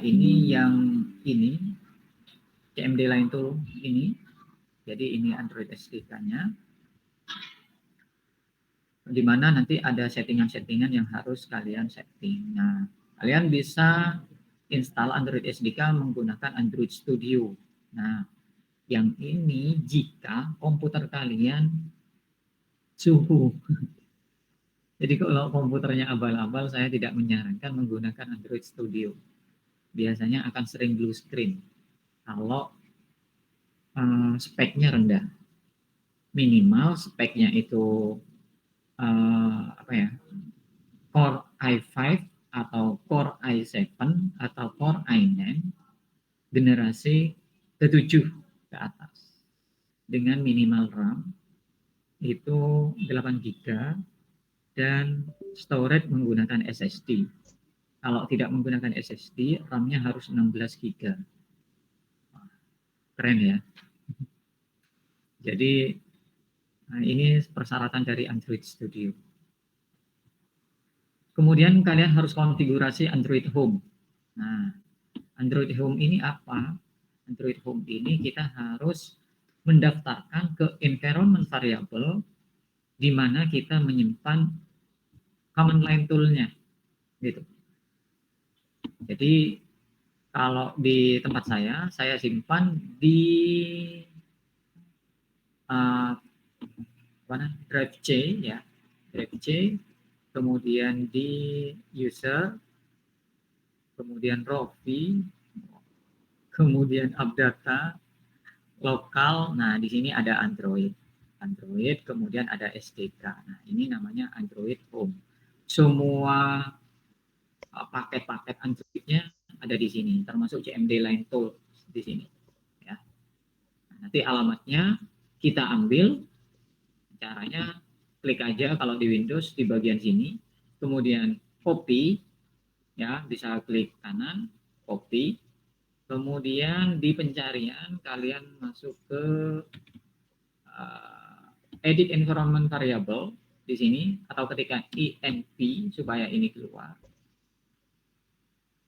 ini yang ini CMD Line Tool ini. Jadi ini Android SDK-nya. Di mana nanti ada settingan-settingan yang harus kalian setting. Nah, kalian bisa install Android SDK menggunakan Android Studio. Nah, yang ini jika komputer kalian suhu. Jadi kalau komputernya abal-abal, saya tidak menyarankan menggunakan Android Studio. Biasanya akan sering blue screen kalau speknya rendah. Minimal speknya itu Core i5 atau Core i7 atau Core i9 generasi ke-7 ke atas. Dengan minimal RAM itu 8 GB dan storage menggunakan SSD. Kalau tidak menggunakan SSD, RAM-nya harus 16 GB. Keren ya. Jadi ini persyaratan dari Android Studio. Kemudian kalian harus konfigurasi Android Home. Nah, Android Home ini apa? Android Home ini kita harus mendaftarkan ke environment variable di mana kita menyimpan command line tool-nya gitu. Jadi kalau di tempat saya simpan di drive C ya, drive C, kemudian di user, kemudian Rovi, kemudian AppData, lokal. Nah, di sini ada Android, kemudian ada SDK. Nah, ini namanya Android Home. Semua paket-paket Android-nya ada di sini, termasuk CMD Line Tool di sini. Ya. Nanti alamatnya kita ambil. Caranya klik aja kalau di Windows di bagian sini, kemudian copy, ya bisa klik kanan, copy. Kemudian di pencarian kalian masuk ke edit environment variable di sini atau ketika env supaya ini keluar.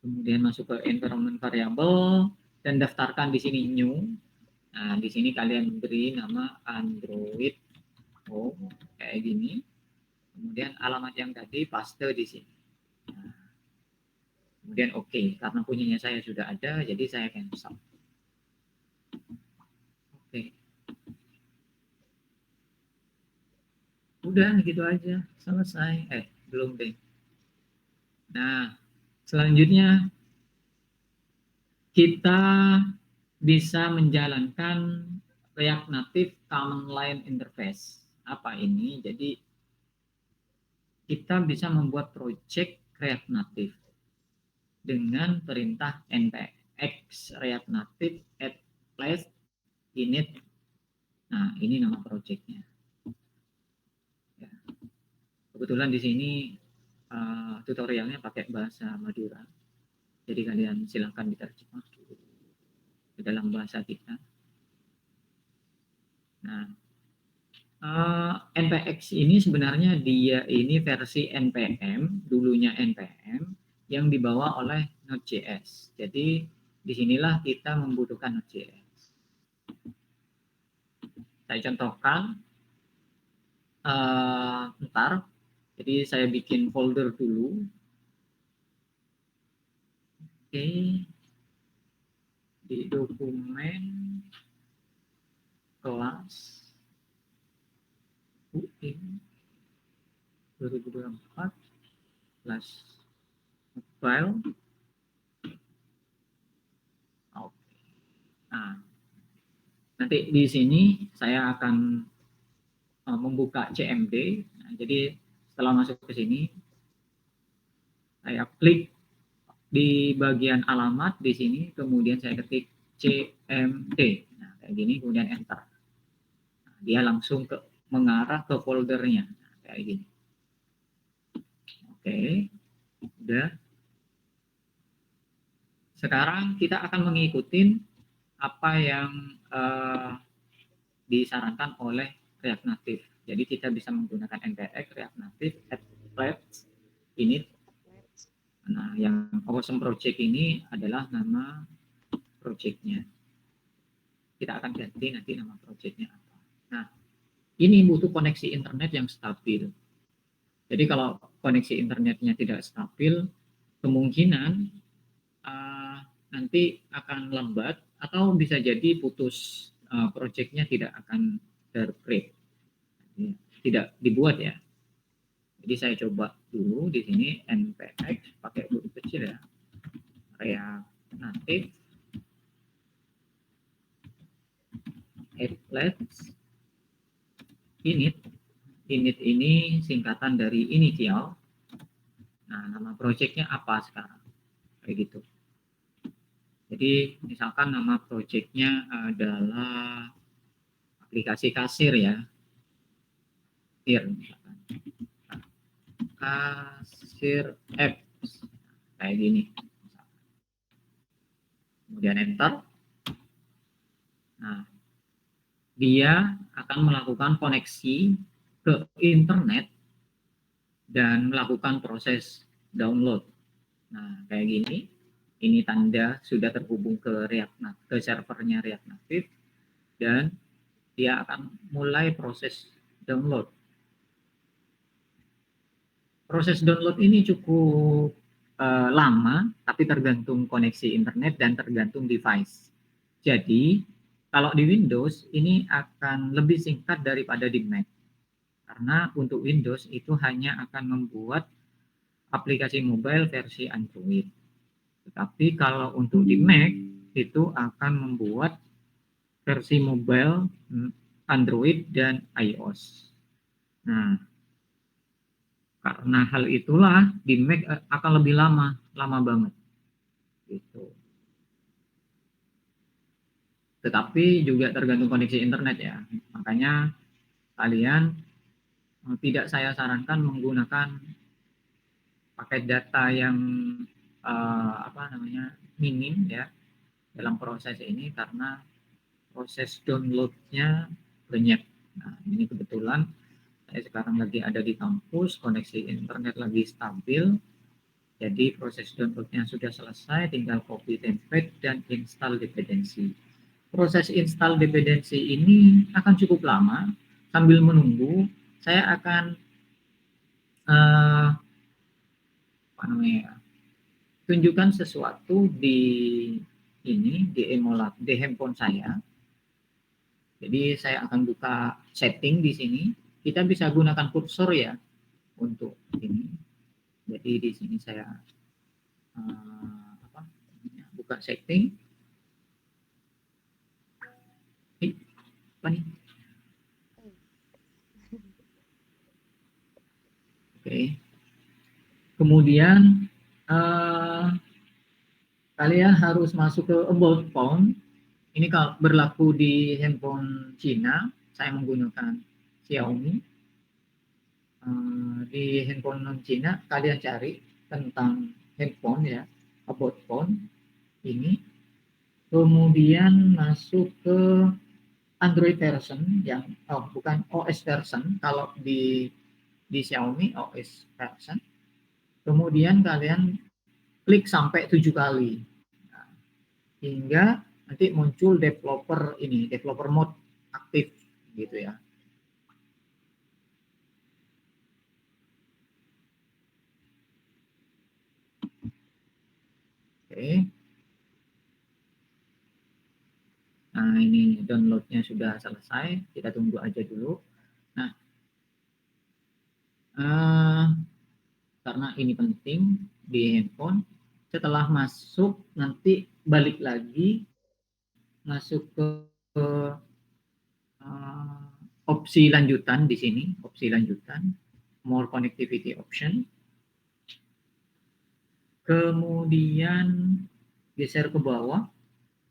Kemudian masuk ke environment variable dan daftarkan di sini new. Nah, di sini kalian beri nama Android Home kayak gini. Kemudian alamat yang tadi paste di sini. Nah, kemudian oke, karena punyanya saya sudah ada, jadi saya cancel. Oke. Udah gitu aja, selesai. Belum deh. Nah, selanjutnya kita bisa menjalankan React Native Command Line Interface. Apa ini? Jadi kita bisa membuat project React Native dengan perintah npx React Native add class init. Nah, ini nama projectnya. Ya. Kebetulan di sini tutorialnya pakai bahasa Madura. Jadi kalian silakan diterjemah ke dalam bahasa kita. Nah, npx ini sebenarnya dia ini versi npm, dulunya npm yang dibawa oleh Node.js. Jadi disinilah kita membutuhkan Node.js. Saya contohkan ntar. Jadi saya bikin folder dulu. Oke. Di dokumen kelas UIN 2024 kelas mobile. Oke. Nah, nanti di sini saya akan membuka CMD. Nah, jadi setelah masuk ke sini, saya klik di bagian alamat di sini, kemudian saya ketik CMD. Nah, kayak gini, kemudian enter. Nah, dia langsung mengarah ke foldernya. Nah, kayak gini. Oke, udah. Sekarang kita akan mengikuti apa yang disarankan oleh React Native. Jadi kita bisa menggunakan npx React Native add class init. Nah, yang awesome project ini adalah nama projectnya. Kita akan ganti nanti nama projectnya apa. Nah, ini butuh koneksi internet yang stabil. Jadi kalau koneksi internetnya tidak stabil, kemungkinan nanti akan lambat atau bisa jadi putus, projectnya tidak akan tercreate, tidak dibuat ya. Jadi saya coba dulu di sini npx pakai huruf kecil ya, React Native applets init. Init ini singkatan dari initial. Nah, nama projectnya apa sekarang? Kayak gitu. Jadi misalkan nama projectnya adalah aplikasi kasir ya. Misalkan. Kasir apps. Kayak gini. Kemudian enter. Nah, dia akan melakukan koneksi ke internet dan melakukan proses download. Nah, kayak gini. Ini tanda sudah terhubung ke ke servernya React Native dan dia akan mulai proses download. Proses download ini cukup lama, tapi tergantung koneksi internet dan tergantung device. Jadi, kalau di Windows ini akan lebih singkat daripada di Mac. Karena untuk Windows itu hanya akan membuat aplikasi mobile versi Android. Tetapi kalau untuk di Mac itu akan membuat versi mobile Android dan iOS. Nah, karena hal itulah di Mac akan lebih lama banget. Gitu. Tetapi juga tergantung koneksi internet ya. Makanya kalian tidak saya sarankan menggunakan paket data yang minim ya dalam proses ini karena proses downloadnya banyak. Nah, ini kebetulan saya sekarang lagi ada di kampus, koneksi internet lagi stabil, jadi proses downloadnya sudah selesai, tinggal copy template dan install dependency. Proses install dependency ini akan cukup lama. Sambil menunggu, saya akan tunjukkan sesuatu di handphone saya. Jadi saya akan buka setting di sini. Kita bisa gunakan kursor ya untuk ini. Jadi di sini saya buka setting. Apa nih? Oke. Kemudian kalian harus masuk ke about phone. Ini kalau berlaku di handphone Cina, saya menggunakan Xiaomi. Di handphone non Cina, kalian cari tentang handphone ya, about phone ini. Kemudian masuk ke Android version yang bukan OS version, kalau di Xiaomi OS version. Kemudian kalian klik sampai 7 kali. Nah, hingga nanti muncul developer mode aktif gitu ya. Oke. Nah, ini downloadnya sudah selesai, kita tunggu aja dulu. Nah, karena ini penting di handphone, setelah masuk nanti balik lagi masuk ke opsi lanjutan di sini, opsi lanjutan, more connectivity option. Kemudian geser ke bawah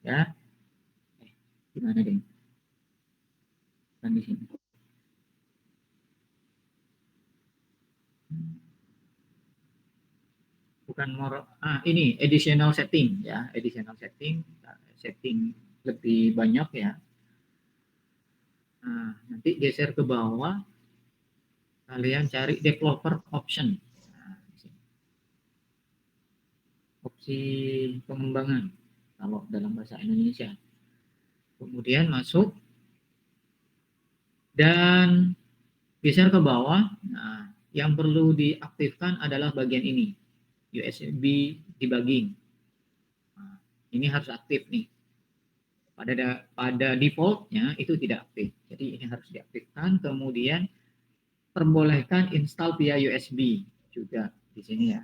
ya. Gimana deh? Kan di sini. Bukan more, ini additional setting ya, additional setting, setting lebih banyak ya. Nah, nanti geser ke bawah, kalian cari developer option. Nah, versi pengembangan kalau dalam bahasa Indonesia. Kemudian masuk dan geser ke bawah. Nah, yang perlu diaktifkan adalah bagian ini, USB debugging. Nah, ini harus aktif nih. Pada defaultnya itu tidak aktif, jadi ini harus diaktifkan. Kemudian perbolehkan install via USB juga di sini ya.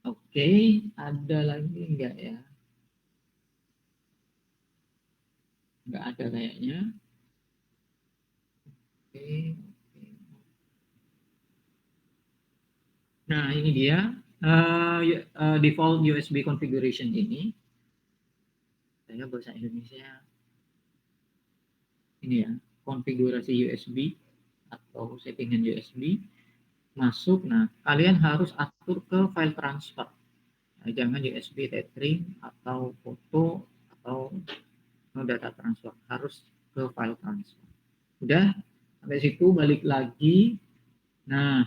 Oke, ada lagi enggak ya? Enggak ada kayaknya. Oke. Nah, ini dia default USB configuration ini. Saya bahasa Indonesia. Ini ya, konfigurasi USB atau settingan USB masuk. Nah, kalian harus atur ke file transfer. Nah, jangan USB tethering atau foto atau data transfer, harus ke file transfer. Udah sampai situ, balik lagi. Nah,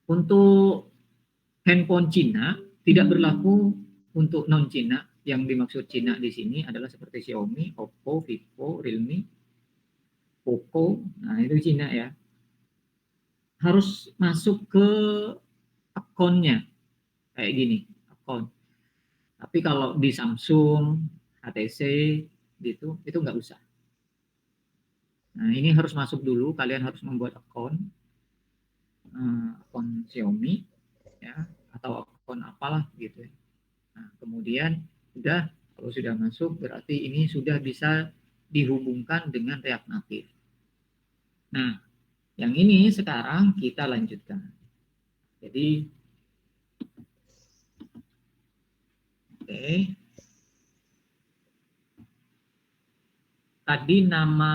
untuk handphone Cina tidak berlaku untuk non Cina. Yang dimaksud Cina di sini adalah seperti Xiaomi, Oppo, Vivo, Realme, Poco. Nah, itu Cina ya. Harus masuk ke akunnya kayak gini, akun. Tapi kalau di Samsung, HTC gitu, itu nggak usah. Nah, ini harus masuk dulu. Kalian harus membuat akun Xiaomi ya, atau akun apalah gitu ya. Nah, kemudian udah, kalau sudah masuk berarti ini sudah bisa dihubungkan dengan React Native. Nah, yang ini sekarang kita lanjutkan. Jadi, oke. Tadi nama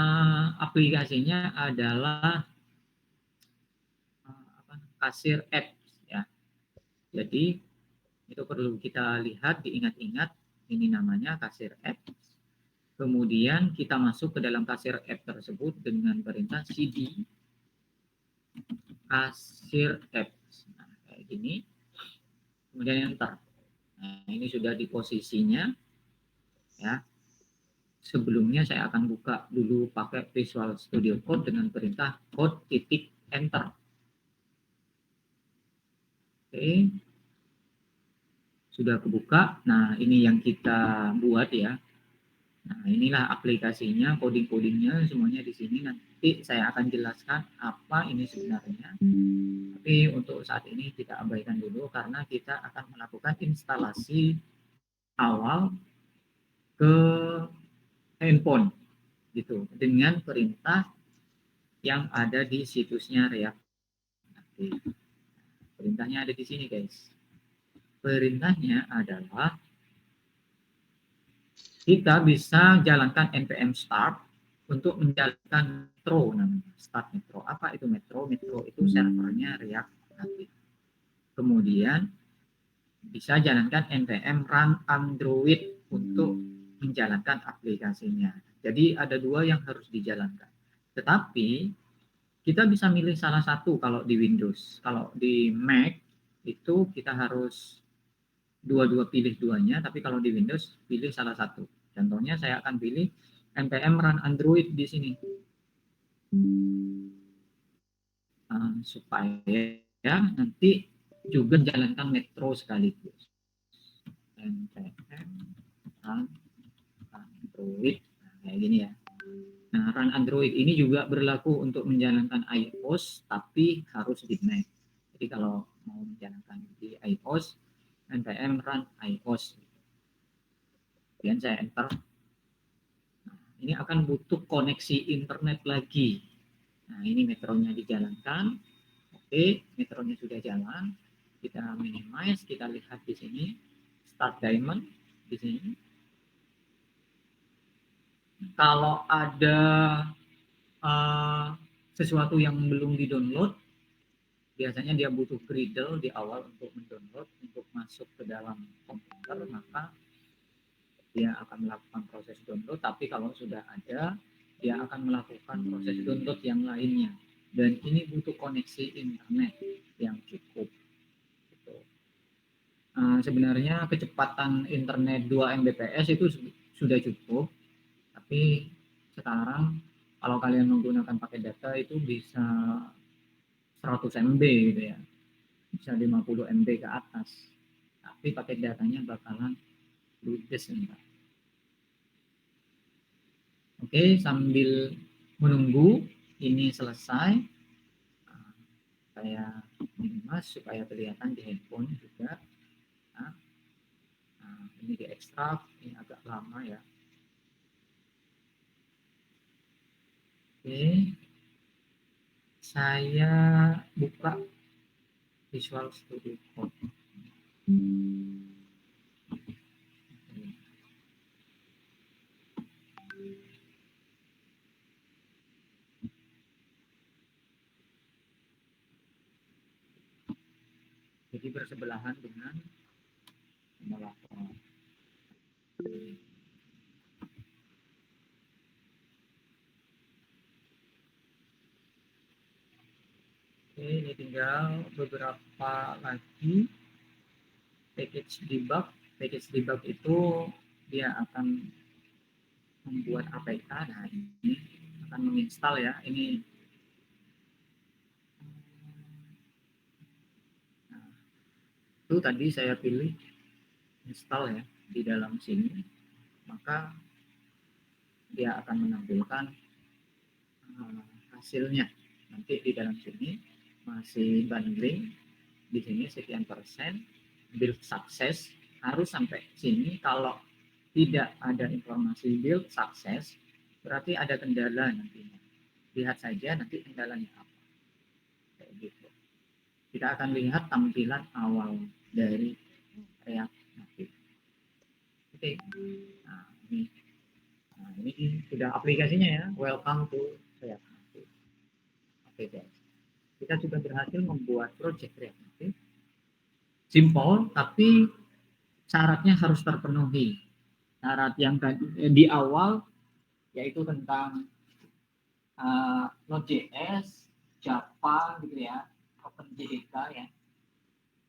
aplikasinya adalah kasir apps ya. Jadi itu perlu kita lihat, diingat-ingat, ini namanya kasir apps. Kemudian kita masuk ke dalam kasir app tersebut dengan perintah cd kasir apps. Nah, kayak gini. Kemudian enter. Nah, ini sudah di posisinya ya. Sebelumnya saya akan buka dulu pakai Visual Studio Code dengan perintah code titik enter. Oke. Sudah kebuka. Nah, ini yang kita buat ya. Nah, inilah aplikasinya, coding-codingnya semuanya di sini. Nanti saya akan jelaskan apa ini sebenarnya. Tapi untuk saat ini kita abaikan dulu karena kita akan melakukan instalasi awal ke handphone gitu dengan perintah yang ada di situsnya React Native. Perintahnya ada di sini, guys. Perintahnya adalah kita bisa jalankan npm start untuk menjalankan Metro namanya. Start Metro. Apa itu Metro? Metro itu servernya React Native. Kemudian bisa jalankan npm run Android untuk menjalankan aplikasinya. Jadi ada dua yang harus dijalankan. Tetapi kita bisa milih salah satu kalau di Windows. Kalau di Mac itu kita harus dua-dua pilih duanya, tapi kalau di Windows pilih salah satu. Contohnya saya akan pilih npm run Android di sini. Supaya nanti juga menjalankan Metro sekaligus. npm run Android. Nah, kayak gini ya. Nah, run Android ini juga berlaku untuk menjalankan iOS, tapi harus di Mac. Jadi kalau mau menjalankan di iOS, npm run iOS. Kemudian saya enter. Nah, ini akan butuh koneksi internet lagi. Nah, ini metronya dijalankan. Oke, metronya sudah jalan. Kita minimize, kita lihat di sini. Start diamond di sini. Kalau ada sesuatu yang belum di-download, biasanya dia butuh Gradle di awal untuk mendownload, untuk masuk ke dalam komputer, maka dia akan melakukan proses download. Tapi kalau sudah ada, dia akan melakukan proses download yang lainnya. dan ini butuh koneksi internet yang cukup. Gitu. Sebenarnya kecepatan internet 2 Mbps itu sudah cukup, tapi sekarang kalau kalian menggunakan paket data itu bisa 100 MB gitu ya, bisa 50 MB ke atas, tapi paket datanya bakalan ludes entar. Oke, sambil menunggu ini selesai, saya mas supaya kelihatan di handphone juga. Nah, ini diekstrak, ini agak lama ya. Oke, saya buka Visual Studio Code. Jadi bersebelahan dengan simulator. Oke, ini tinggal beberapa lagi package debug. Package debug itu dia akan membuat APK. Nah, ini akan menginstal ya. Ini nah, itu tadi saya pilih install ya di dalam sini, maka dia akan menampilkan hasilnya. Nanti di dalam sini masih bundling, di sini sekian persen, build sukses, harus sampai sini. Kalau tidak ada informasi build sukses, berarti ada kendala nantinya. Lihat saja nanti kendalanya apa. Kayak gitu. Kita akan lihat tampilan awal dari React Native. Oke. Nah, ini sudah aplikasinya ya. Welcome to React Native. Oke guys. Kita sudah berhasil membuat project React Native. Simple, tapi syaratnya harus terpenuhi. Syarat yang di awal yaitu tentang Node.js, Java gitu ya, OpenJDK ya.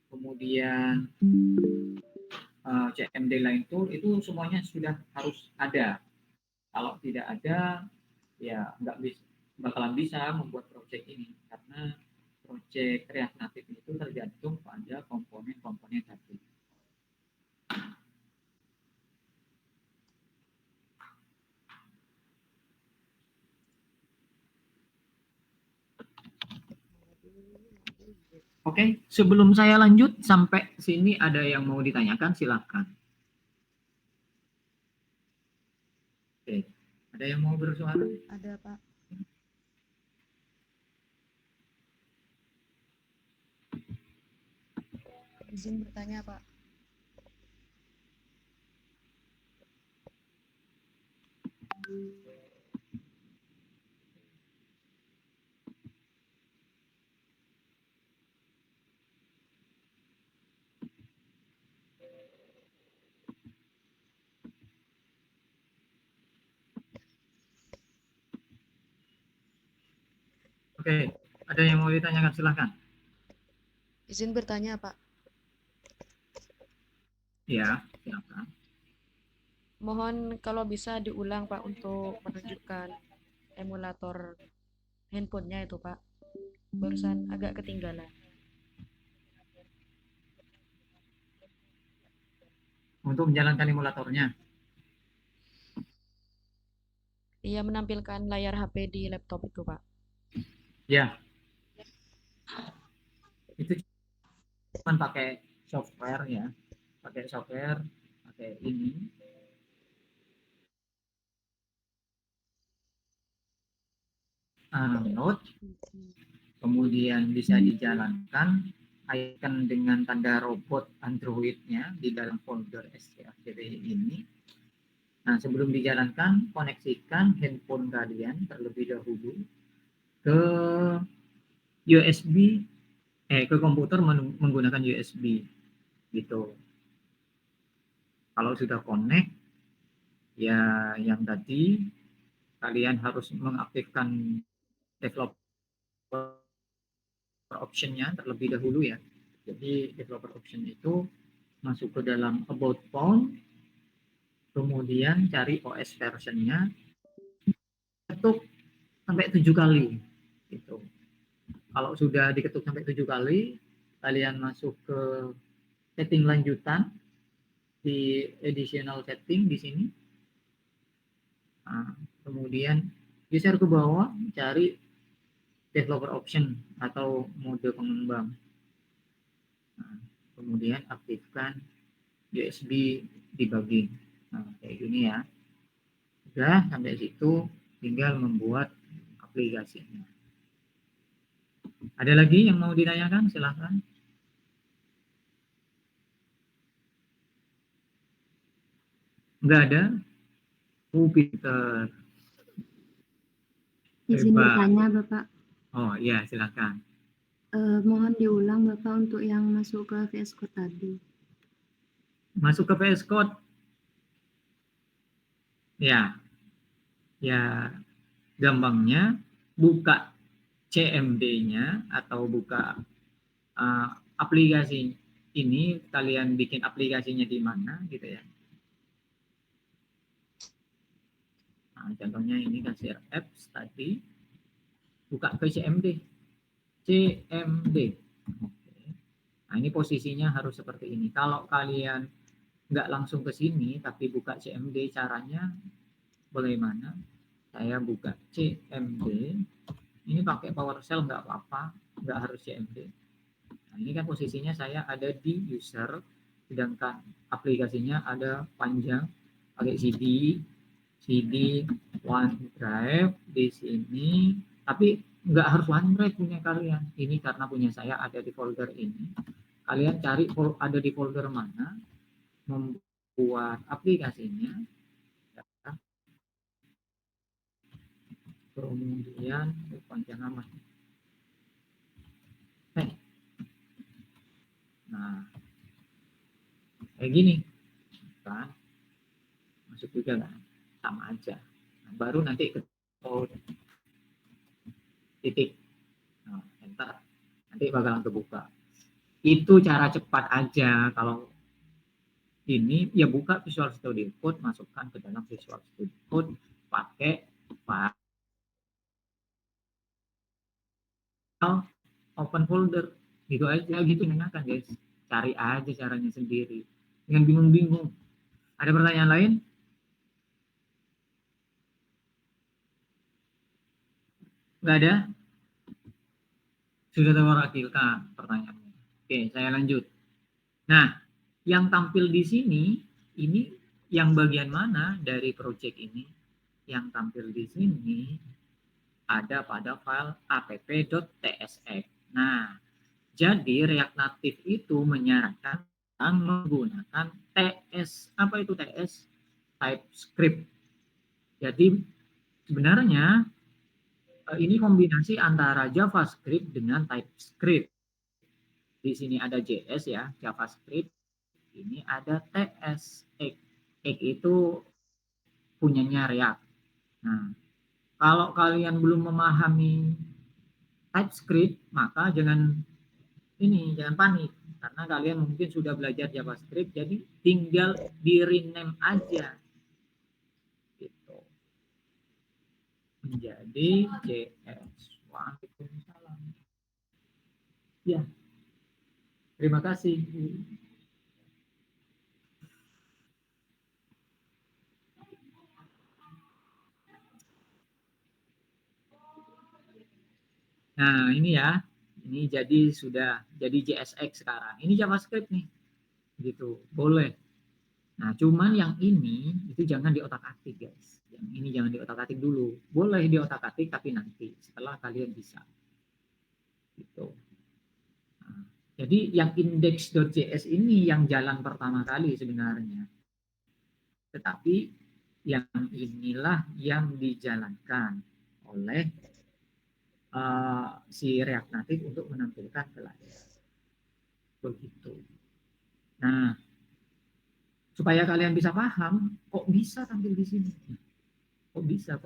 Kemudian CMD line tool itu semuanya sudah harus ada. Kalau tidak ada, ya nggak bisa, bakalan bisa membuat project ini karena project React Native itu tergantung pada komponen-komponen tadi. Oke, sebelum saya lanjut sampai sini ada yang mau ditanyakan, silakan. Oke, ada yang mau bersuara? Ada, Pak. Izin bertanya, Pak. Oke, ada yang mau ditanyakan, silakan. Izin bertanya, Pak. Ya, silakan. Mohon kalau bisa diulang, Pak, untuk menunjukkan emulator handphonenya itu, Pak. Barusan agak ketinggalan. Untuk menjalankan emulatornya. Ia menampilkan layar HP di laptop itu, Pak. Ya, itu cuma pakai software ya, pakai software, pakai ini. Node, kemudian bisa dijalankan icon dengan tanda robot Android-nya di dalam folder STFDB ini. Nah, sebelum dijalankan, koneksikan handphone kalian terlebih dahulu ke USB, ke komputer menggunakan USB gitu. Kalau sudah connect, ya yang tadi kalian harus mengaktifkan develop option-nya terlebih dahulu ya. Jadi developer option itu masuk ke dalam about phone, kemudian cari OS version-nya, ketuk sampai 7 kali gitu. Kalau sudah diketuk sampai 7 kali, kalian masuk ke setting lanjutan di additional setting di sini. Nah, kemudian geser ke bawah, cari developer option atau mode pengembang. Nah, kemudian aktifkan USB debugging. Nah, kayak gini ya. Sudah sampai situ, tinggal membuat aplikasinya. Ada lagi yang mau ditanyakan? Silahkan. Enggak ada? Pinter. Izin Hebat. bertanya, Bapak. Oh iya, silakan. Mohon diulang, Bapak, untuk yang masuk ke VS Code tadi. Masuk ke VS Code. Ya. Ya, gampangnya buka CMD-nya atau buka aplikasi ini, kalian bikin aplikasinya di mana gitu ya. Nah, contohnya ini kasir apps tadi, buka ke CMD. Oke. Nah, ini posisinya harus seperti ini. Kalau kalian nggak langsung ke sini tapi buka CMD, caranya bagaimana? Saya buka CMD, ini pakai PowerShell nggak apa-apa, nggak harus CMD. Nah, ini kan posisinya saya ada di user, sedangkan aplikasinya ada panjang, pakai CD OneDrive di sini, tapi nggak harus OneDrive punya kalian. Ini karena punya saya ada di folder ini. Kalian cari ada di folder mana, membuat aplikasinya, kemudian panjang amat. Nah, kayak gini kan, masuk juga kan, sama aja. Nah, baru nanti ke titik, nah, enter, nanti bakalan kebuka. Itu cara cepat aja. Kalau ini ya buka Visual Studio Code, masukkan ke dalam Visual Studio Code, pakai file open folder, gitu aja, gitu enakan guys. Cari aja caranya sendiri, jangan bingung-bingung. Ada pertanyaan lain? Nggak ada? Sudah terwakilkan pertanyaannya. Oke, saya lanjut. Nah, yang tampil di sini, ini yang bagian mana dari project ini? Yang tampil di sini ada pada file app.tsx. Nah, jadi React Native itu menyarankan menggunakan TS. Apa itu TS? TypeScript. Jadi sebenarnya ini kombinasi antara JavaScript dengan TypeScript. Di sini ada JS ya, JavaScript. Ini ada TS. X itu punyanya React. Nah, kalau kalian belum memahami TypeScript, maka jangan panik, karena kalian mungkin sudah belajar JavaScript, jadi tinggal di rename aja gitu menjadi JS. Waalaikumsalam. Ya, terima kasih. Nah, ini ya. Ini jadi sudah jadi JSX sekarang. Ini JavaScript nih. Gitu. Boleh. Nah, cuman yang ini itu jangan diotak-atik, guys. Yang ini jangan diotak-atik dulu. Boleh diotak-atik tapi nanti setelah kalian bisa. Gitu. Nah, jadi yang index.js ini yang jalan pertama kali sebenarnya. Tetapi yang inilah yang dijalankan oleh si React Native untuk menampilkan ke layar. Begitu. Nah, supaya kalian bisa paham, kok bisa tampil di sini? Kok bisa?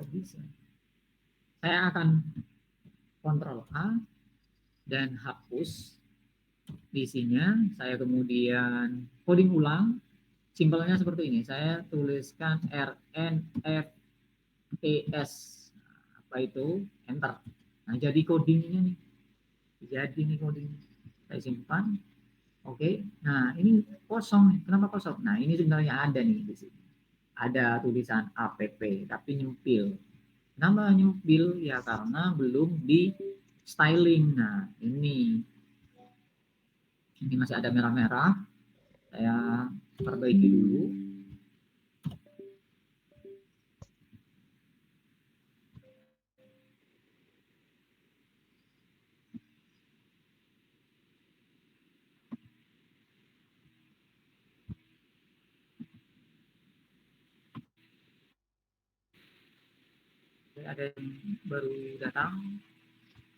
Saya akan Ctrl A dan hapus isinya. Saya kemudian coding ulang. Simpelnya seperti ini. Saya tuliskan RNFES. Apa itu? Enter. Nah, jadi codingnya nih. Jadi ini coding. Saya simpan. Oke. Nah, ini kosong. Kenapa kosong? Nah, ini sebenarnya ada nih di sini. Ada tulisan app tapi nyempil. Kenapa nyempil? Ya karena belum di styling. Nah, ini masih ada merah-merah. Saya perbaiki dulu. Ada yang baru datang,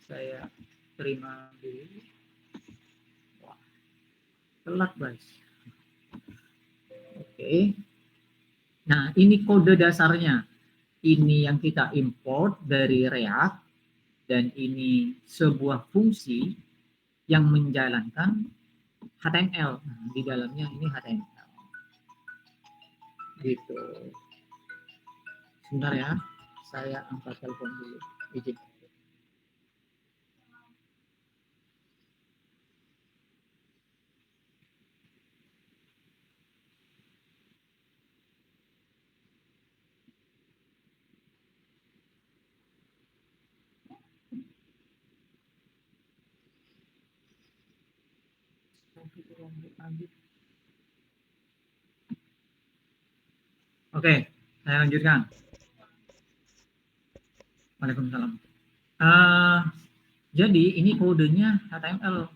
saya terima dulu. Wah, telat guys. Oke. Nah, ini kode dasarnya. Ini yang kita import dari React, dan ini sebuah fungsi yang menjalankan HTML. Nah, di dalamnya ini HTML. Gitu. Sebentar ya, saya angkat telepon dulu. Izin. Oke, saya lanjutkan. Waalaikumsalam. Jadi ini kodenya HTML.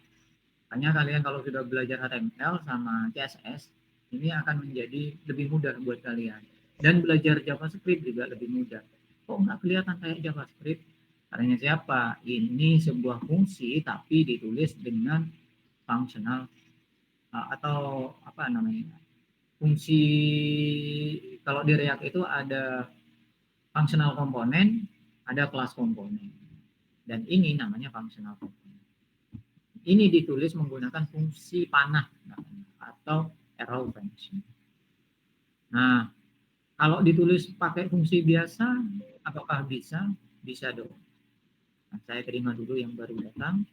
Hanya kalian kalau sudah belajar HTML sama CSS, ini akan menjadi lebih mudah buat kalian. Dan belajar JavaScript juga lebih mudah. Kok nggak kelihatan kayak JavaScript? Karena siapa? Ini sebuah fungsi tapi ditulis dengan functional atau apa namanya? Fungsi kalau di React itu ada functional komponen, ada class komponen. Dan ini namanya functional komponen. Ini ditulis menggunakan fungsi panah atau arrow function. Nah, kalau ditulis pakai fungsi biasa, apakah bisa? Bisa dong. Nah, saya terima dulu yang baru datang.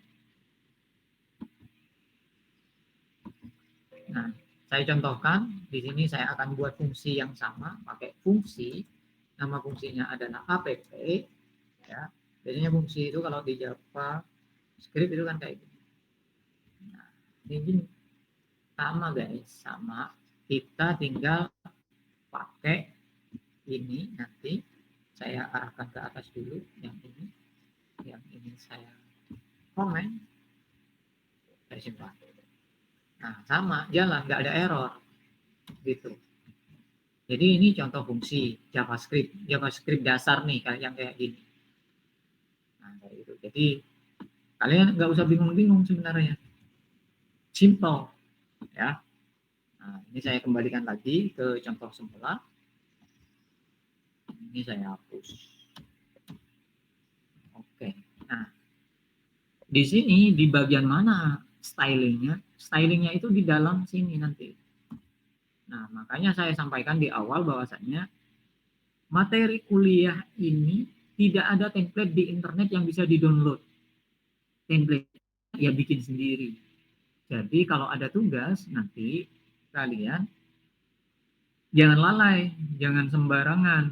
Nah, saya contohkan di sini saya akan buat fungsi yang sama, pakai fungsi, nama fungsinya adalah app. Ya, biasanya fungsi itu kalau di Java script itu kan kayak gini. Nah, ini sama guys, sama. Kita tinggal pakai ini, nanti saya arahkan ke atas dulu yang ini saya komen, saya simpan. Nah, sama, jalan, nggak ada error gitu. Jadi ini contoh fungsi JavaScript dasar nih, kayak yang kayak gini. Nah, kayak gitu. Jadi kalian nggak usah bingung-bingung sebenarnya, simple ya. Nah, ini saya kembalikan lagi ke contoh semula. Ini saya hapus. Oke. Nah, di sini di bagian mana stylingnya? Stylingnya itu di dalam sini nanti. Nah, makanya saya sampaikan di awal bahwasannya materi kuliah ini tidak ada template di internet yang bisa di-download. Template ya bikin sendiri. Jadi kalau ada tugas nanti kalian jangan lalai, jangan sembarangan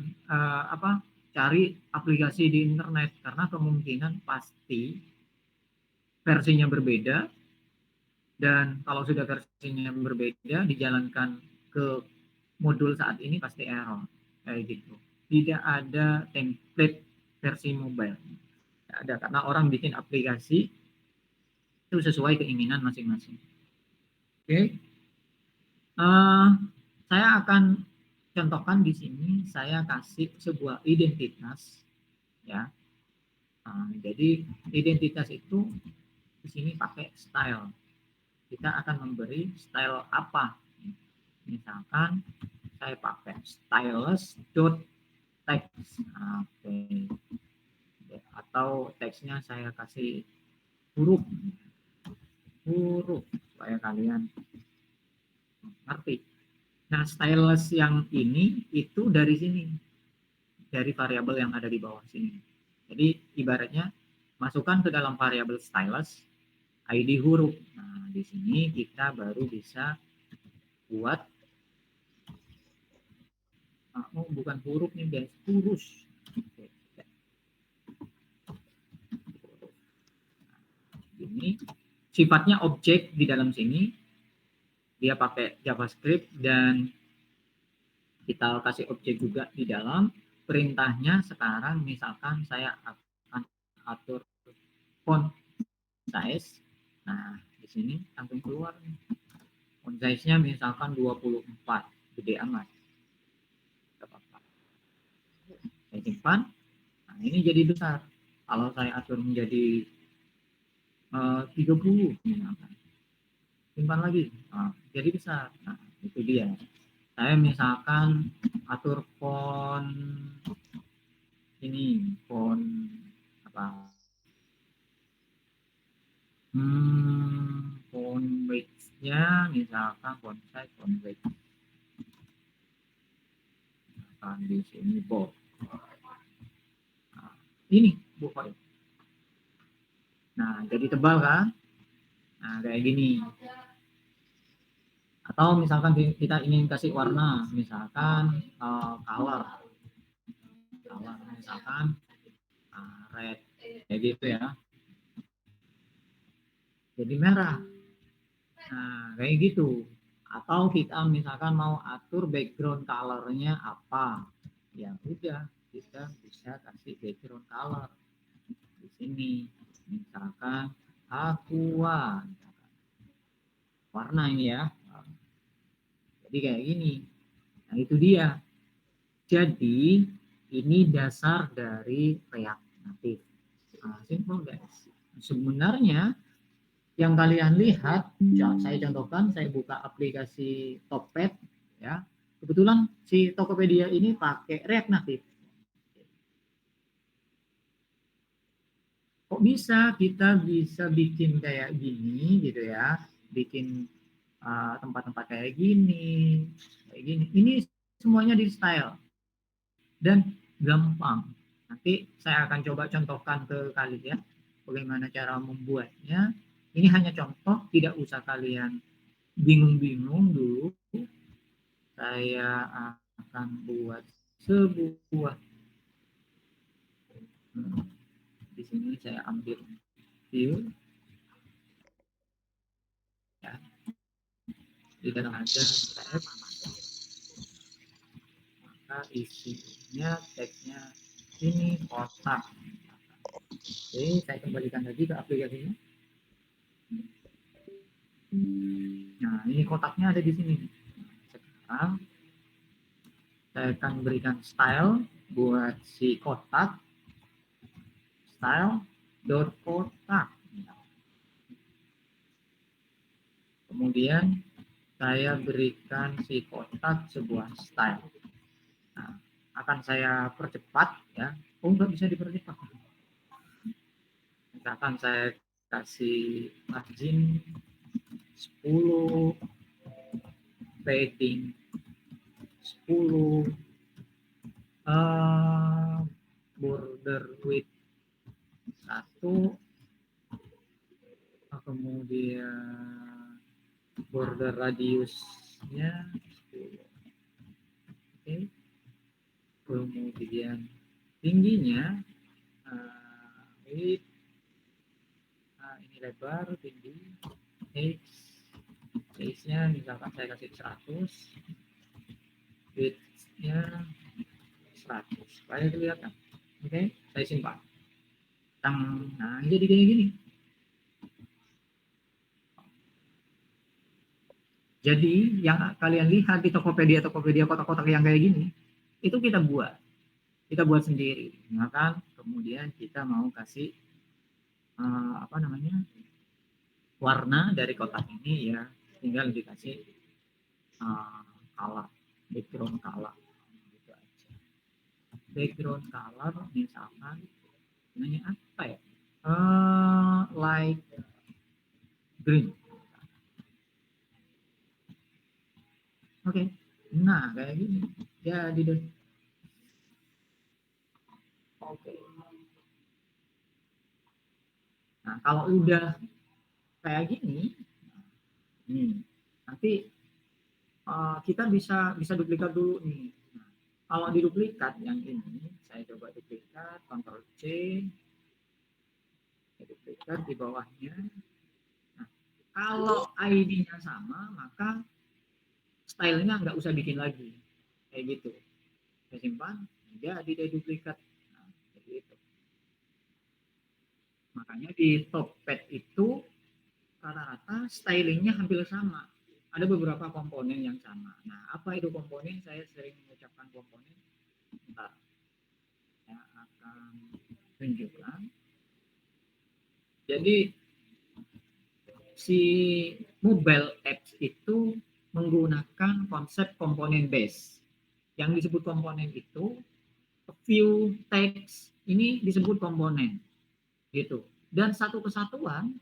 cari aplikasi di internet karena kemungkinan pasti versinya berbeda, dan kalau sudah versinya berbeda dijalankan ke modul saat ini pasti error kayak gitu. Tidak ada template versi mobile, tidak ada, karena orang bikin aplikasi itu sesuai keinginan masing-masing. Oke. Saya akan contohkan di sini, saya kasih sebuah identitas ya. Jadi identitas itu di sini pakai style. Kita akan memberi style apa? Misalkan saya pakai stylus.text. Oke. atau teksnya saya kasih huruf supaya kalian ngerti. Nah, stylus yang ini itu dari sini, dari variabel yang ada di bawah sini. Jadi ibaratnya masukkan ke dalam variabel stylus ID huruf. Nah, di sini kita baru bisa buat bukan huruf nih guys, huruf. Ini sifatnya objek di dalam sini, dia pakai JavaScript dan kita kasih objek juga di dalam. Perintahnya sekarang misalkan saya akan atur font size. Nah, di sini langsung keluar nih. Font size-nya misalkan 24, gede amat. Saya simpan. Nah, ini jadi besar. Kalau saya atur menjadi 30 misalkan. Simpan lagi. Nah, jadi besar. Nah, itu dia. Saya misalkan atur font ini, font apa? Font weight-nya misalkan font size, font weight. Misalkan di sini bold. Nah, ini bold. Nah, jadi tebal kan? Nah, kayak gini. Atau misalkan kita ingin kasih warna, misalkan color misalkan red, kayak gitu ya. Jadi merah. Nah, kayak gitu. Atau kita misalkan mau atur background color-nya apa. Ya udah, kita bisa kasih background color di sini. Misalkan aqua. Warna ini ya. Jadi kayak gini. Nah, itu dia. Jadi ini dasar dari React Native. Nah, simple guys. Sebenarnya yang kalian lihat, saya contohkan, saya buka aplikasi Tokped ya. Kebetulan si Tokopedia ini pakai React Native. Kok bisa kita bisa bikin kayak gini gitu ya, bikin tempat-tempat kayak gini. Ini semuanya di style dan gampang. Nanti saya akan coba contohkan ke kalian bagaimana cara membuatnya. Ini hanya contoh, tidak usah kalian bingung-bingung dulu. Saya akan buat sebuah di sini saya ambil view ya. Di dalam ada tab, maka isinya teksnya ini kotak. Oke, saya kembalikan lagi ke aplikasinya. Nah, ini kotaknya ada di sini. Sekarang saya akan berikan style buat si kotak, style dot kotak. Kemudian saya berikan si kotak sebuah style. Nah, akan saya percepat ya. Oh, nggak bisa dipercepat. Misalkan saya kasih margin 10, padding 10, border width 1, kemudian border radiusnya 10. Oke. Kemudian tingginya width, ini lebar, tinggi, height-nya misalkan saya kasih 100, width-nya 100 supaya kelihatan. Oke, saya simpan. Nah, jadi kayak gini. Jadi yang kalian lihat di Tokopedia kotak-kotak yang kayak gini, itu kita buat sendiri. Maka kemudian kita mau kasih warna dari kotak ini ya, tinggal dikasih color, background color gitu aja. Background color misalkan Ini apa ya? Light green. Oke. Nah, kayak gini. Jadi deh. Oke. Nah, kalau udah kayak gini, nanti kita bisa duplikat dulu nih. Nah, kalau diduplikat yang ini, saya coba duplikat, Ctrl C, duplikat di bawahnya. Nah, kalau ID-nya sama, maka stylenya nggak usah bikin lagi, kayak gitu. Saya simpan, jadi duplikat. Nah, kayak gitu. Makanya di Topet itu rata-rata stylingnya hampir sama. Ada beberapa komponen yang sama. Nah, apa itu komponen? Saya sering mengucapkan komponen. Bentar, saya akan tunjukkan. Jadi si mobile apps itu menggunakan konsep komponen base. Yang disebut komponen itu view text ini disebut komponen gitu. Dan satu kesatuan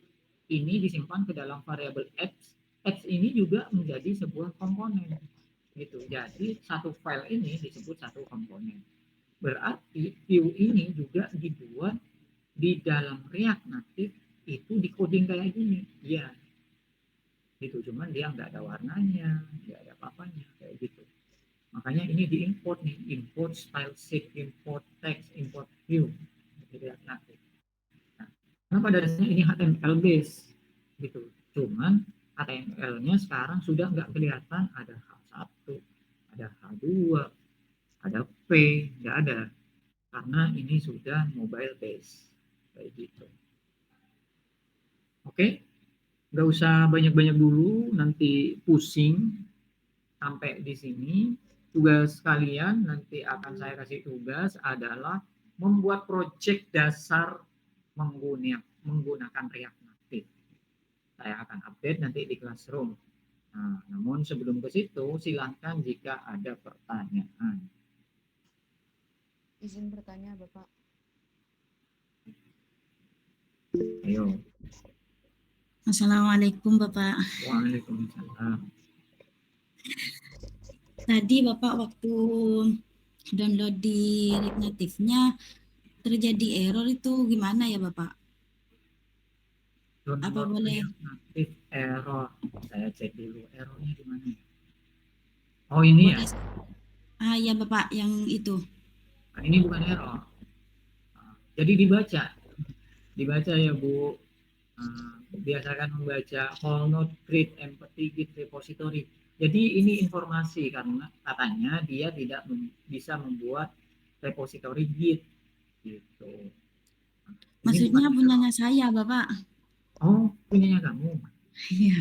ini disimpan ke dalam variabel apps. Apps ini juga menjadi sebuah komponen gitu. Jadi satu file ini disebut satu komponen. Berarti view ini juga dibuat di dalam React Native itu di coding kayak gini. Ya, gitu. Cuman dia nggak ada warnanya, nggak ada apa-apanya kayak gitu. Makanya ini diimport nih, import style sheet, import text, import view. React Native. Nah, pada dasarnya ini HTML base gitu. Cuman HTML-nya sekarang sudah nggak kelihatan ada H1, ada H2, ada P, nggak ada. Karena ini sudah mobile base. Kayak gitu. Oke, nggak usah banyak-banyak dulu, nanti pusing sampai di sini. Tugas kalian nanti akan saya kasih tugas adalah membuat project dasar menggunakan React Native. Saya akan update nanti di Classroom. Nah, namun sebelum ke situ, silahkan jika ada pertanyaan. Izin bertanya, Bapak. Ayo. Assalamualaikum Bapak. Waalaikumsalam. Tadi Bapak waktu download di React Native-nya terjadi error itu gimana ya Bapak? Apa Download boleh? React Native error. Saya cek dulu errornya di mana ya. Oh ini ya. Boleh. Ya Bapak, yang itu. Nah, ini bukan error. Jadi dibaca ya Bu. Biasakan membaca whole node create empty git repository. Jadi ini informasi karena katanya dia tidak bisa membuat repository git gitu. Maksudnya punyanya saya Bapak. Oh, punyanya kamu. Iya.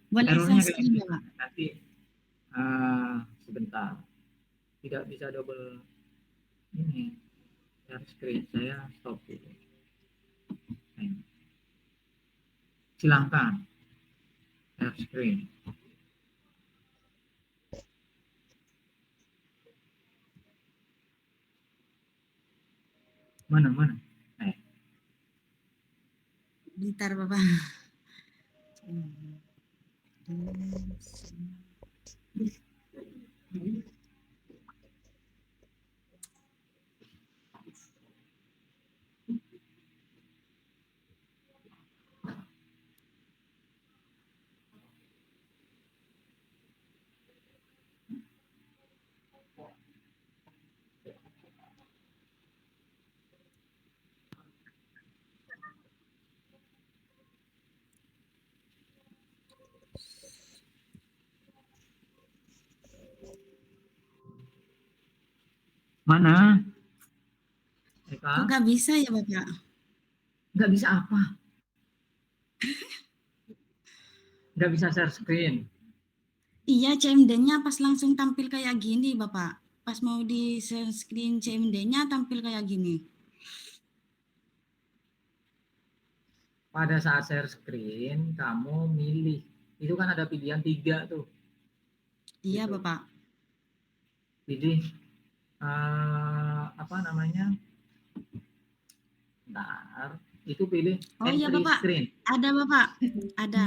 Boleh Errornya share kayak screen gini. Bapak? Nanti sebentar. Tidak bisa double ini share screen. Saya stop dulu. Silahkan share screen. Mana? Bentar Bapak. Mana? Kok nggak bisa ya Bapak? Nggak bisa apa? Nggak bisa share screen. Iya, CMD-nya pas langsung tampil kayak gini Bapak. Pas mau di share screen CMD-nya tampil kayak gini. Pada saat share screen, kamu milih. Itu kan ada pilihan 3 tuh. Iya Gitu. Bapak. Pilih apa namanya? sebentar, itu pilih Oh iya entry Bapak, screen. ada Bapak, ada.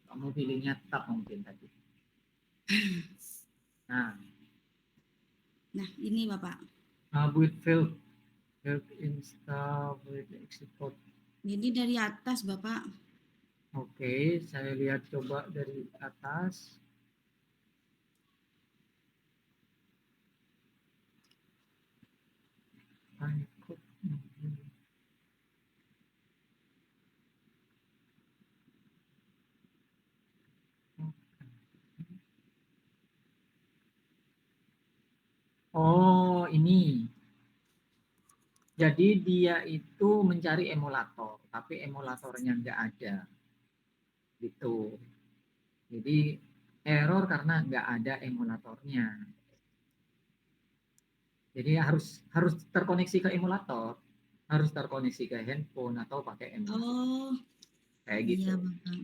Kamu pilihnya tab mungkin tadi. Nah, Nah ini Bapak, with field install with export. ini dari atas Bapak. Oke, saya lihat coba dari atas. Ikut. Oh, ini. Jadi dia itu mencari emulator, tapi emulatornya nggak ada. Gitu. Jadi error karena nggak ada emulatornya. Jadi harus terkoneksi ke emulator, harus terkoneksi ke handphone atau pakai emulator. Oh Kayak iya gitu. Bapak.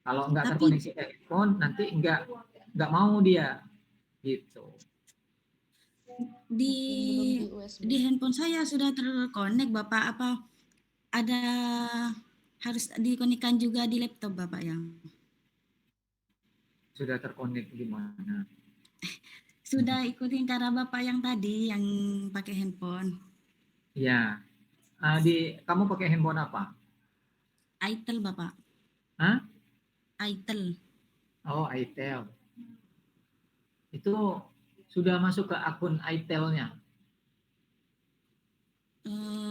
Kalau nggak Tapi terkoneksi ke handphone, nanti nggak mau dia. Gitu. di Belum di USB. di handphone saya sudah terkonek Bapak, apa ada harus dikonekkan juga di laptop Bapak yang Sudah terkonek gimana? sudah ikutin cara Bapak yang tadi yang pakai handphone. Ya, kamu pakai handphone apa? Itel Bapak, Hah? Itel. Oh, itel. Itu sudah masuk ke akun itel-nya.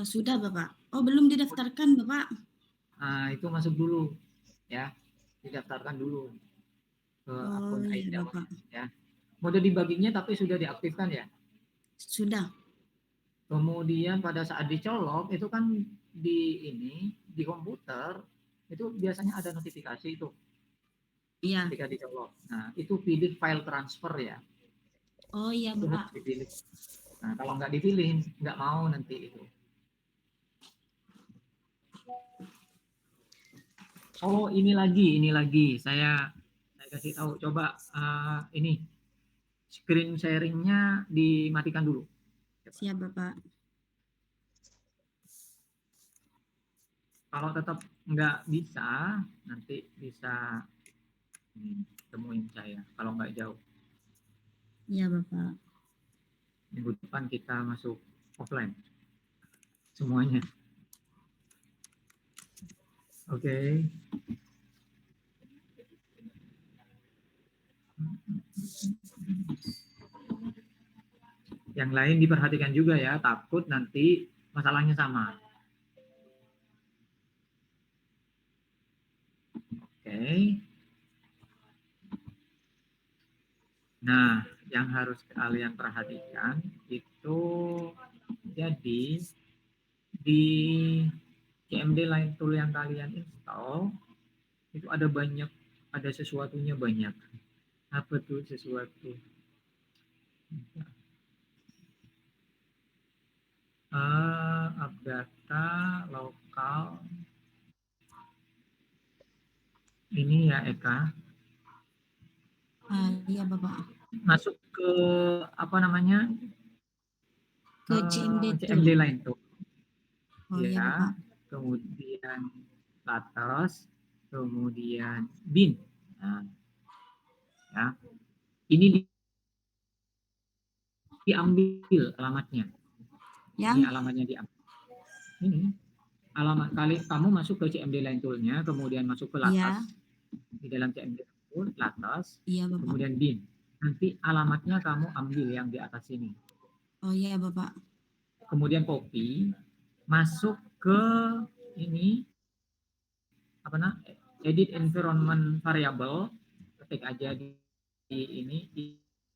Sudah Bapak. Oh belum didaftarkan Bapak. Itu masuk dulu, ya, didaftarkan dulu ke Oh akun iya itel, Bapak. ya. Mode debuggingnya tapi sudah diaktifkan ya. Sudah. Kemudian pada saat dicolok itu kan di komputer itu biasanya ada notifikasi itu Iya. ketika dicolok. Nah, itu pilih file transfer ya. Oh iya Itu harus Bapak. dipilih. Nah, kalau nggak dipilih, nggak mau nanti itu. Oh, ini lagi. Saya kasih tahu. Coba ini screen sharingnya dimatikan dulu. Coba. Siap Bapak. Kalau tetap nggak bisa, nanti bisa temuin saya. Kalau nggak jauh. Iya Bapak. Minggu depan kita masuk offline semuanya. Oke. Yang lain diperhatikan juga ya, takut nanti masalahnya sama. Oke. Nah, yang harus kalian perhatikan itu jadi di CMD Line Tool yang kalian install itu ada sesuatunya banyak. Apa tuh sesuatu? Updata lokal. Ini ya Eka. Iya Bapak. Masuk ke apa namanya? Ke CMD CMD Tool. Line Tool. Oh iya Ya, Bapak. kemudian Latos, kemudian bin. Nah, ya. Ini diambil alamatnya. Ini Yang alamatnya diambil. Ini alamat kamu masuk ke CMD Line Tool-nya, kemudian masuk ke iya. Latas. Di dalam CMD Tool, Latas, Iya Bapak. kemudian bin. Nanti alamatnya kamu ambil yang di atas ini. Oh iya Bapak. Kemudian copy, masuk ke ini apa edit environment variable, ketik aja di ini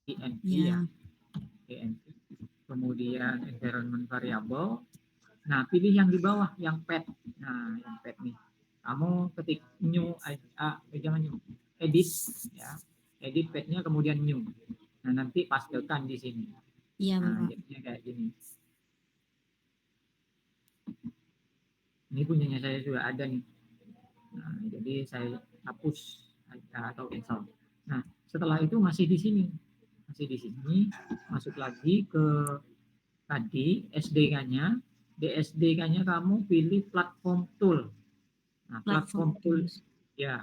env Iya. ya, env, kemudian environment variable. Nah, pilih yang di bawah yang pet. Nah, yang pet nih, kamu ketik new jangan new, edit ya, edit petnya kemudian new. Nah, nanti pastekan di sini. Iya Nah, Bapak. jadinya kayak gini. Ini punyanya saya sudah ada nih. Nah, jadi saya hapus atau cancel. Nah, setelah itu masih di sini. masih di sini, masuk lagi ke tadi SDK-nya. Di SDK-nya kamu pilih platform tool. Nah, platform tool ya.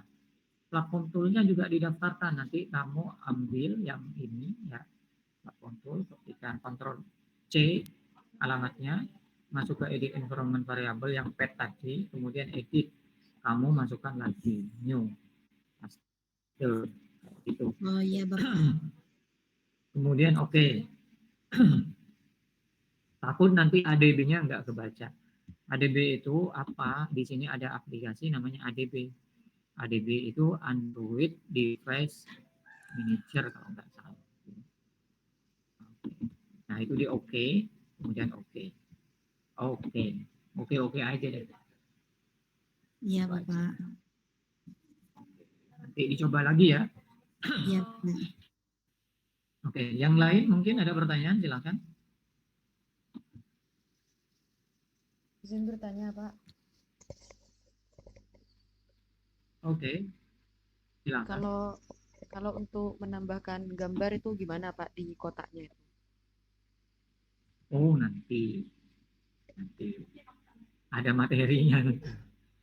Platform toolnya juga didaftarkan, nanti kamu ambil yang ini ya, platform tool, ketikkan Ctrl C alamatnya, masuk ke edit environment variable yang pet tadi, kemudian edit, kamu masukkan lagi new, gitu. Oh iya Bapak. Kemudian oke. Takut nanti ADB-nya nggak kebaca. ADB itu apa? Di sini ada aplikasi namanya ADB. ADB itu Android Device Manager kalau nggak salah. Nah itu di oke, kemudian oke, oke aja deh. Iya Bapak. Nanti dicoba lagi ya. Iya Bapak. Oke, yang lain mungkin ada pertanyaan, silakan. Izin bertanya, Pak. Oke, silakan. Kalau untuk menambahkan gambar itu gimana, Pak, di kotaknya itu? Oh nanti ada materinya,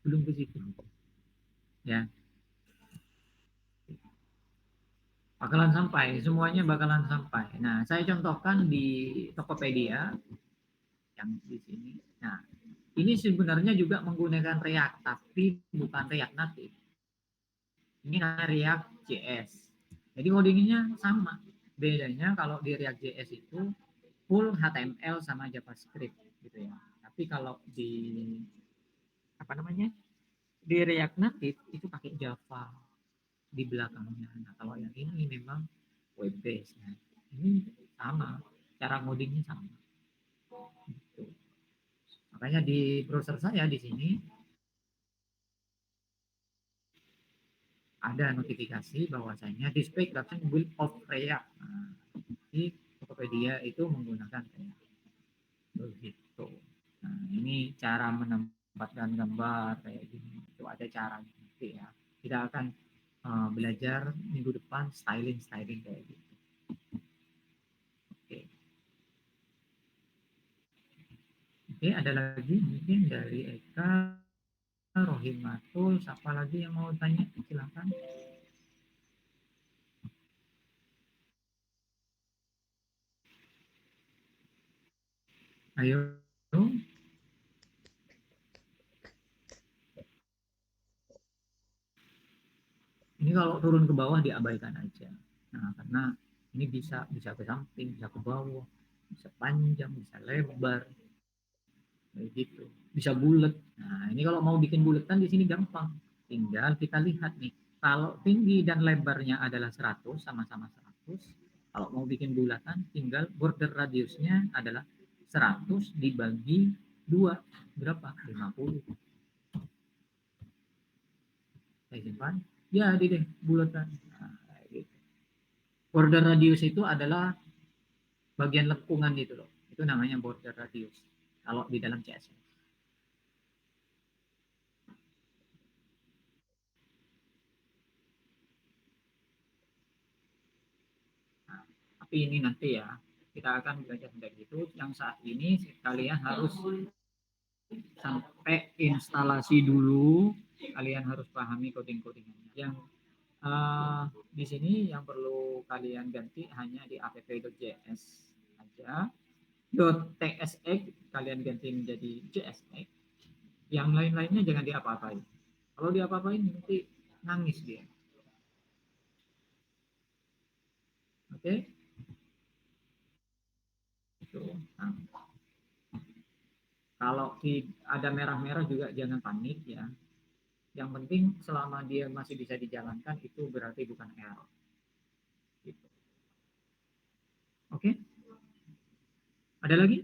belum ke situ ya. Bakalan sampai, semuanya bakalan sampai. Nah, saya contohkan di Tokopedia yang di sini. Nah, ini sebenarnya juga menggunakan React, tapi bukan React Native. Ini namanya React JS. Jadi codingnya sama. Bedanya kalau di React JS itu full HTML sama JavaScript gitu ya. Tapi kalau di apa namanya? Di React Native itu pakai Java di belakangnya. Nah, kalau yang ini memang web based. Nah, ini sama, cara ngodingnya sama. Gitu. Makanya di browser saya di sini ada notifikasi bahwasanya display caption build of React. Nah, di Tokopedia itu menggunakan React. Begitu. Nah, ini cara menempatkan gambar kayak gini. Itu ada caranya nanti ya. Kita akan belajar minggu depan styling kayak gitu. Oke. Oke, ada lagi mungkin dari Eka, Rohimatul, siapa lagi yang mau tanya? Silakan. Ayo. Ini kalau turun ke bawah diabaikan aja. Nah, karena ini bisa ke samping, bisa ke bawah, bisa panjang, bisa lebar, kayak gitu. Bisa bulat. Nah, ini kalau mau bikin bulatan di sini gampang. Tinggal kita lihat nih. Kalau tinggi dan lebarnya adalah 100, sama-sama 100. Kalau mau bikin bulatan, tinggal border radiusnya adalah 100 dibagi 2. Berapa? 50. Saya simpan. Jadi deh bulatan. Nah, gitu. Border radius itu adalah bagian lengkungan itu loh. Itu namanya border radius. Kalau di dalam CSS. Nah, tapi ini nanti ya, kita akan belajar kayak gitu. Yang saat ini kalian harus sampai instalasi dulu, kalian harus pahami coding-codingannya. Yang di sini yang perlu kalian ganti hanya di app.js aja. .tsx kalian ganti menjadi JSX. Yang lain-lainnya jangan diapa-apain. Kalau diapa-apain nanti nangis dia. Oke? Itu. Nah, kalau ada merah-merah juga jangan panik ya. Yang penting selama dia masih bisa dijalankan itu berarti bukan error. Gitu. Oke? Ada lagi?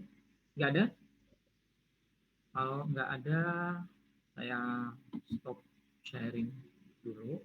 Nggak ada? Kalau nggak ada, saya stop sharing dulu.